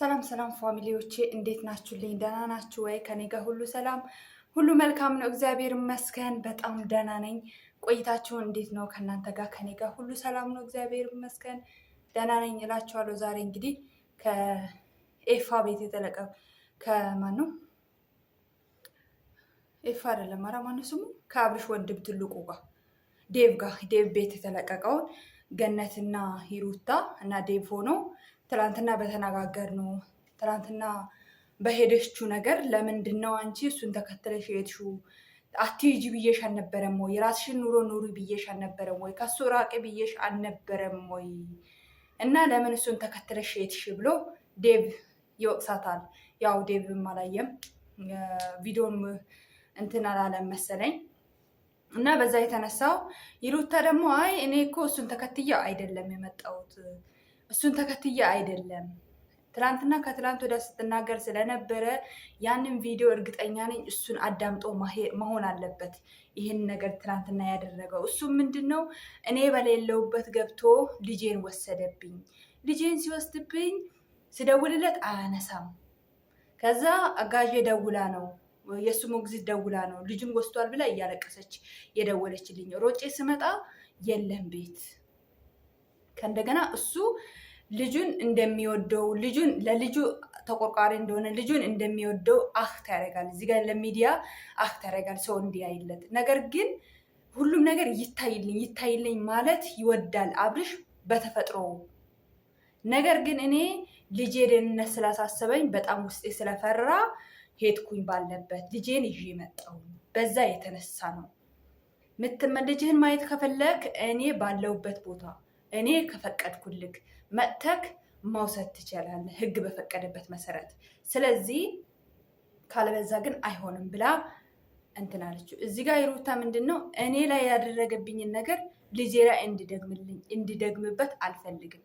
ሰላም ሰላም ፋሚሊዎቼ እንዴት ናችሁልኝ? ደህና ናችሁ ወይ? ከኔ ጋር ሁሉ ሰላም ሁሉ መልካም ነው፣ እግዚአብሔር ይመስገን። በጣም ደህና ነኝ። ቆይታችሁ እንዴት ነው? ከእናንተ ጋር ከኔ ጋር ሁሉ ሰላም ነው፣ እግዚአብሔር ይመስገን ደህና ነኝ እላችኋለሁ። ዛሬ እንግዲህ ከኤፋ ቤት የተለቀቀ ከማን ነው? ኤፋ አይደለም፣ ኧረ ማነው ስሙ? ከአብርሽ ወንድም ትልቁ ጋር ዴቭ ቤት የተለቀቀውን ገነትና ሂሩታ እና ዴቭ ሆነው ትላንትና በተነጋገር ነው። ትላንትና በሄደችው ነገር ለምንድን ነው አንቺ እሱን ተከትለሽ ሄድሽው? አትሂጂ ብዬሽ አልነበረም ወይ? የራስሽን ኑሮ ኑሪ ብዬሽ አልነበረም ወይ? ከሱ ራቂ ብዬሽ አልነበረም ወይ? እና ለምን እሱን ተከትለሽ ሄድሽ ብሎ ዴቭ ይወቅሳታል። ያው ዴቭም አላየም ቪዲዮን እንትን አላለም መሰለኝ። እና በዛ የተነሳው ይሩታ ደግሞ አይ እኔ እኮ እሱን ተከትያ አይደለም የመጣሁት፣ እሱን ተከትያ አይደለም። ትላንትና ከትላንት ወደ ስትናገር ስለነበረ ያንን ቪዲዮ እርግጠኛ ነኝ እሱን አዳምጦ መሆን አለበት ይህን ነገር ትላንትና ያደረገው። እሱ ምንድን ነው እኔ በሌለውበት ገብቶ ልጄን ወሰደብኝ። ልጄን ሲወስድብኝ ስደውልለት አያነሳም። ከዛ አጋዤ ደውላ ነው የእሱ ሞግዚት ደውላ ነው ልጁን ወስዷል ብላ እያለቀሰች የደወለችልኝ። ሮጬ ስመጣ የለም ቤት። ከእንደገና እሱ ልጁን እንደሚወደው ልጁን ለልጁ ተቆርቋሪ እንደሆነ ልጁን እንደሚወደው አክት ያደርጋል። እዚህ ጋር ለሚዲያ አክት ያደርጋል ሰው እንዲያይለት። ነገር ግን ሁሉም ነገር ይታይልኝ ማለት ይወዳል አብርሽ በተፈጥሮ። ነገር ግን እኔ ልጄ ደህንነት ስላሳሰበኝ በጣም ውስጤ ስለፈራ ሄድኩኝ ባለበት ልጄን ይዤ መጣሁ። በዛ የተነሳ ነው። ልጅህን ማየት ከፈለክ እኔ ባለውበት ቦታ እኔ ከፈቀድኩልክ መጥተክ መውሰድ ትችላለህ፣ ህግ በፈቀደበት መሰረት። ስለዚህ ካለበዛ ግን አይሆንም ብላ እንትን አለችው። እዚህ ጋር የሩታ ምንድን ነው እኔ ላይ ያደረገብኝን ነገር ልጄ ላይ እንዲደግምበት አልፈልግም።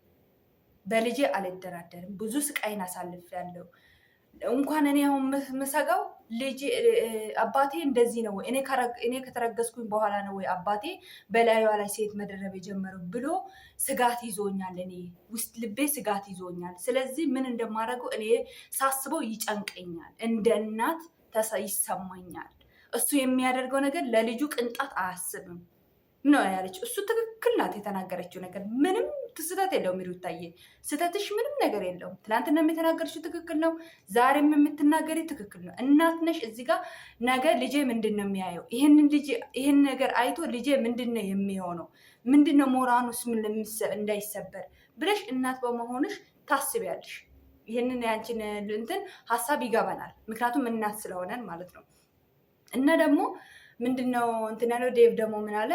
በልጄ አልደራደርም። ብዙ ስቃይን አሳልፌያለሁ። እንኳን እኔ አሁን ምሰጋው ልጅ አባቴ እንደዚህ ነው ወይ እኔ ከተረገዝኩኝ በኋላ ነው ወይ አባቴ በላዩዋ ላይ ሴት መደረብ የጀመረው ብሎ ስጋት ይዞኛል። እኔ ውስጥ ልቤ ስጋት ይዞኛል። ስለዚህ ምን እንደማደርገው እኔ ሳስበው ይጨንቀኛል፣ እንደ እናት ይሰማኛል። እሱ የሚያደርገው ነገር ለልጁ ቅንጣት አያስብም ነው ያለች። እሱ ትክክል ናት የተናገረችው ነገር ምንም ስህተት የለውም። ሩታዬ ስህተትሽ ምንም ነገር የለውም። ትናንትና የተናገረችው ትክክል ነው፣ ዛሬም የምትናገሪ ትክክል ነው። እናት ነሽ። እዚህ ጋር ነገ ልጄ ምንድን ነው የሚያየው? ይህን ነገር አይቶ ልጄ ምንድን ነው የሚሆነው? ምንድን ነው ሞራኑስ እንዳይሰበር ብለሽ እናት በመሆንሽ ታስቢያለሽ። ይህንን ያንቺን እንትን ሀሳብ ይገባናል፣ ምክንያቱም እናት ስለሆነን ማለት ነው። እና ደግሞ ምንድን ነው እንትን ያለው ዴቭ ደግሞ ምን አለ?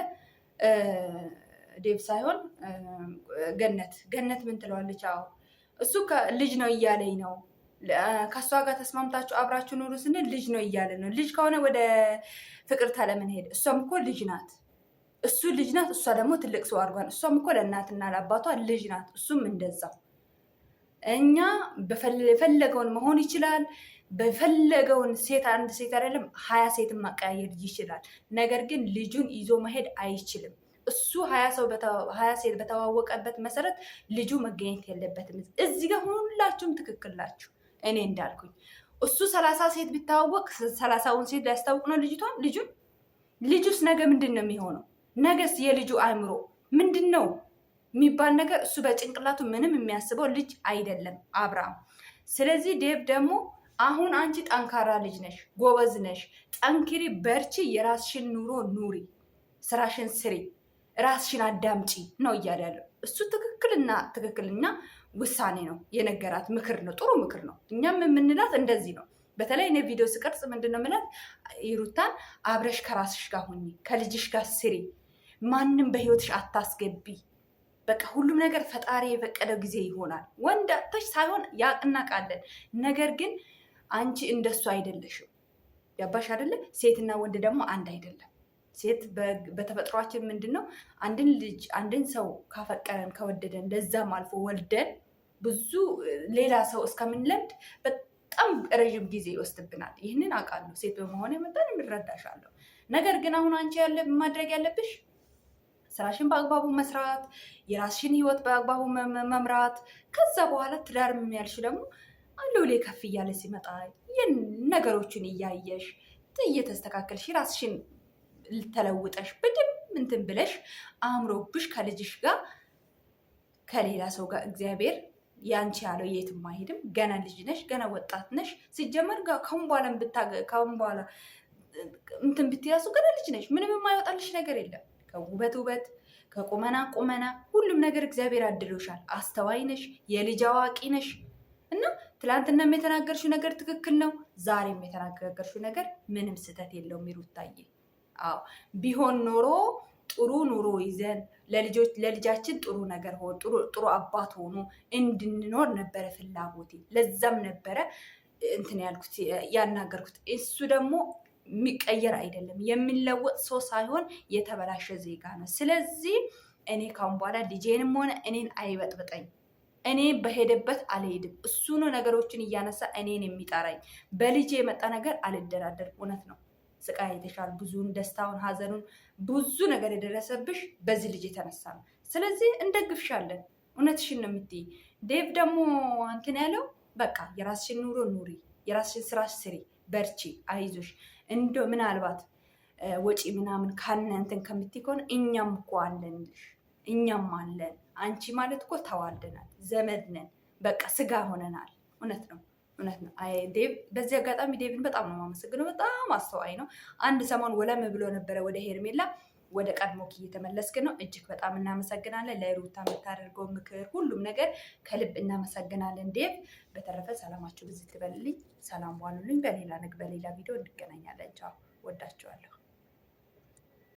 ዴቭ ሳይሆን ገነት ምን ትለዋለች? አዎ እሱ ልጅ ነው እያለኝ ነው። ከእሷ ጋር ተስማምታችሁ አብራችሁ ኑሩ ስንል ልጅ ነው እያለ ነው። ልጅ ከሆነ ወደ ፍቅርታ ለምን ሄደ? እሷም እኮ ልጅ ናት፣ እሱ ልጅ ናት፣ እሷ ደግሞ ትልቅ ሰው አድርጓል። እሷም እኮ ለእናትና ለአባቷ ልጅ ናት፣ እሱም እንደዛ። እኛ በፈለገውን መሆን ይችላል። በፈለገውን ሴት አንድ ሴት አይደለም 20 ሴትን ማቀያየር ይችላል። ነገር ግን ልጁን ይዞ መሄድ አይችልም። እሱ 20 ሴት በተዋወቀበት መሰረት ልጁ መገኘት የለበትም። እዚህ ጋር ሁላችሁም ትክክል ናችሁ። እኔ እንዳልኩኝ እሱ 30 ሴት ቢታወቅ 30ውን ሴት ሊያስታውቅ ነው ልጁን። ልጁስ ነገ ምንድን ነው የሚሆነው? ነገስ የልጁ አእምሮ ምንድን ነው የሚባል ነገር እሱ በጭንቅላቱ ምንም የሚያስበው ልጅ አይደለም አብርሃም። ስለዚህ ዴቭ ደግሞ አሁን አንቺ ጠንካራ ልጅ ነሽ፣ ጎበዝ ነሽ፣ ጠንክሪ፣ በርቺ፣ የራስሽን ኑሮ ኑሪ፣ ስራሽን ስሪ፣ ራስሽን አዳምጪ ነው እያለ ያለው። እሱ ትክክልና ውሳኔ ነው የነገራት፣ ምክር ነው፣ ጥሩ ምክር ነው። እኛም የምንላት እንደዚህ ነው። በተለይ እኔ ቪዲዮ ስቀርጽ ምንድን ነው የምላት? ሩታን አብረሽ ከራስሽ ጋር ሁኚ፣ ከልጅሽ ጋር ስሪ፣ ማንም በህይወትሽ አታስገቢ። በቃ ሁሉም ነገር ፈጣሪ የፈቀደው ጊዜ ይሆናል። ወንድ አጥተሽ ሳይሆን ያቅናቃለን። ነገር ግን አንቺ እንደሱ አይደለሽም። ገባሽ አይደለ? ሴትና ወንድ ደግሞ አንድ አይደለም። ሴት በተፈጥሯችን ምንድን ነው አንድን ሰው ካፈቀረን ከወደደን ለዛም አልፎ ወልደን ብዙ ሌላ ሰው እስከምንለምድ በጣም ረዥም ጊዜ ይወስድብናል። ይህንን አውቃለሁ። ሴት በመሆን የመጣን የምረዳሻለሁ። ነገር ግን አሁን አንቺ ማድረግ ያለብሽ ስራሽን በአግባቡ መስራት፣ የራስሽን ህይወት በአግባቡ መምራት። ከዛ በኋላ ትዳር የሚያልሽ ደግሞ አለው ላይ ከፍ እያለ ሲመጣ ነገሮችን እያየሽ እየተስተካከልሽ ራስሽን ተለውጠሽ በደንብ እንትን ብለሽ አምሮብሽ ከልጅሽ ጋር ከሌላ ሰው ጋር እግዚአብሔር ያንቺ ያለው የትም አይሄድም። ገና ልጅ ነሽ፣ ገና ወጣት ነሽ። ሲጀመር ካሁን በኋላ እንትን ብትያሱ ገና ልጅ ነሽ። ምንም የማይወጣልሽ ነገር የለም። ከውበት ውበት፣ ከቁመና ቁመና፣ ሁሉም ነገር እግዚአብሔር አድሎሻል። አስተዋይ ነሽ፣ የልጅ አዋቂ ነሽ እና ትላንትናም የተናገርሽው ነገር ትክክል ነው። ዛሬም የተናገርሽው ነገር ምንም ስህተት የለውም ሩታዬ። አዎ ቢሆን ኖሮ ጥሩ ኑሮ ይዘን ለልጃችን ጥሩ ነገር ጥሩ አባት ሆኖ እንድንኖር ነበረ ፍላጎቴ። ለዛም ነበረ እንትን ያልኩት ያናገርኩት። እሱ ደግሞ የሚቀየር አይደለም፣ የሚለወጥ ሰው ሳይሆን የተበላሸ ዜጋ ነው። ስለዚህ እኔ ካሁን በኋላ ልጄንም ሆነ እኔን አይበጥብጠኝ። እኔ በሄደበት አልሄድም። እሱ ነው ነገሮችን እያነሳ እኔን የሚጠራኝ። በልጄ የመጣ ነገር አልደራደርም። እውነት ነው። ስቃይ አይተሻል። ብዙውን ደስታውን፣ ሀዘኑን፣ ብዙ ነገር የደረሰብሽ በዚህ ልጅ የተነሳ ነው። ስለዚህ እንደግፍሻለን። እውነትሽን ነው የምትይ። ዴቭ ደግሞ እንትን ያለው በቃ የራስሽን ኑሮ ኑሪ፣ የራስሽን ስራ ስሪ፣ በርቺ፣ አይዞሽ። እንዶ ምናልባት ወጪ ምናምን ካነ እንትን ከምትይ ከሆነ እኛም እኮ አለንልሽ፣ እኛም አለን። አንቺ ማለት እኮ ተዋልደናል፣ ዘመድ ነን፣ በቃ ስጋ ሆነናል። እውነት ነው። እውነት ነው። ዴቭ በዚህ አጋጣሚ ዴቭን በጣም ነው የማመሰግነው። በጣም አስተዋይ ነው። አንድ ሰሞን ወለም ብሎ ነበረ ወደ ሄርሜላ፣ ወደ ቀድሞክ እየተመለስክ ነው። እጅግ በጣም እናመሰግናለን። ለሩታ የምታደርገው ምክር፣ ሁሉም ነገር ከልብ እናመሰግናለን ዴቭ። በተረፈ ሰላማችሁ ብዙ ትበልልኝ። ሰላም ዋሉልኝ። በሌላ ቪዲዮ እንገናኛለን። ቻው። ወዳችኋለሁ።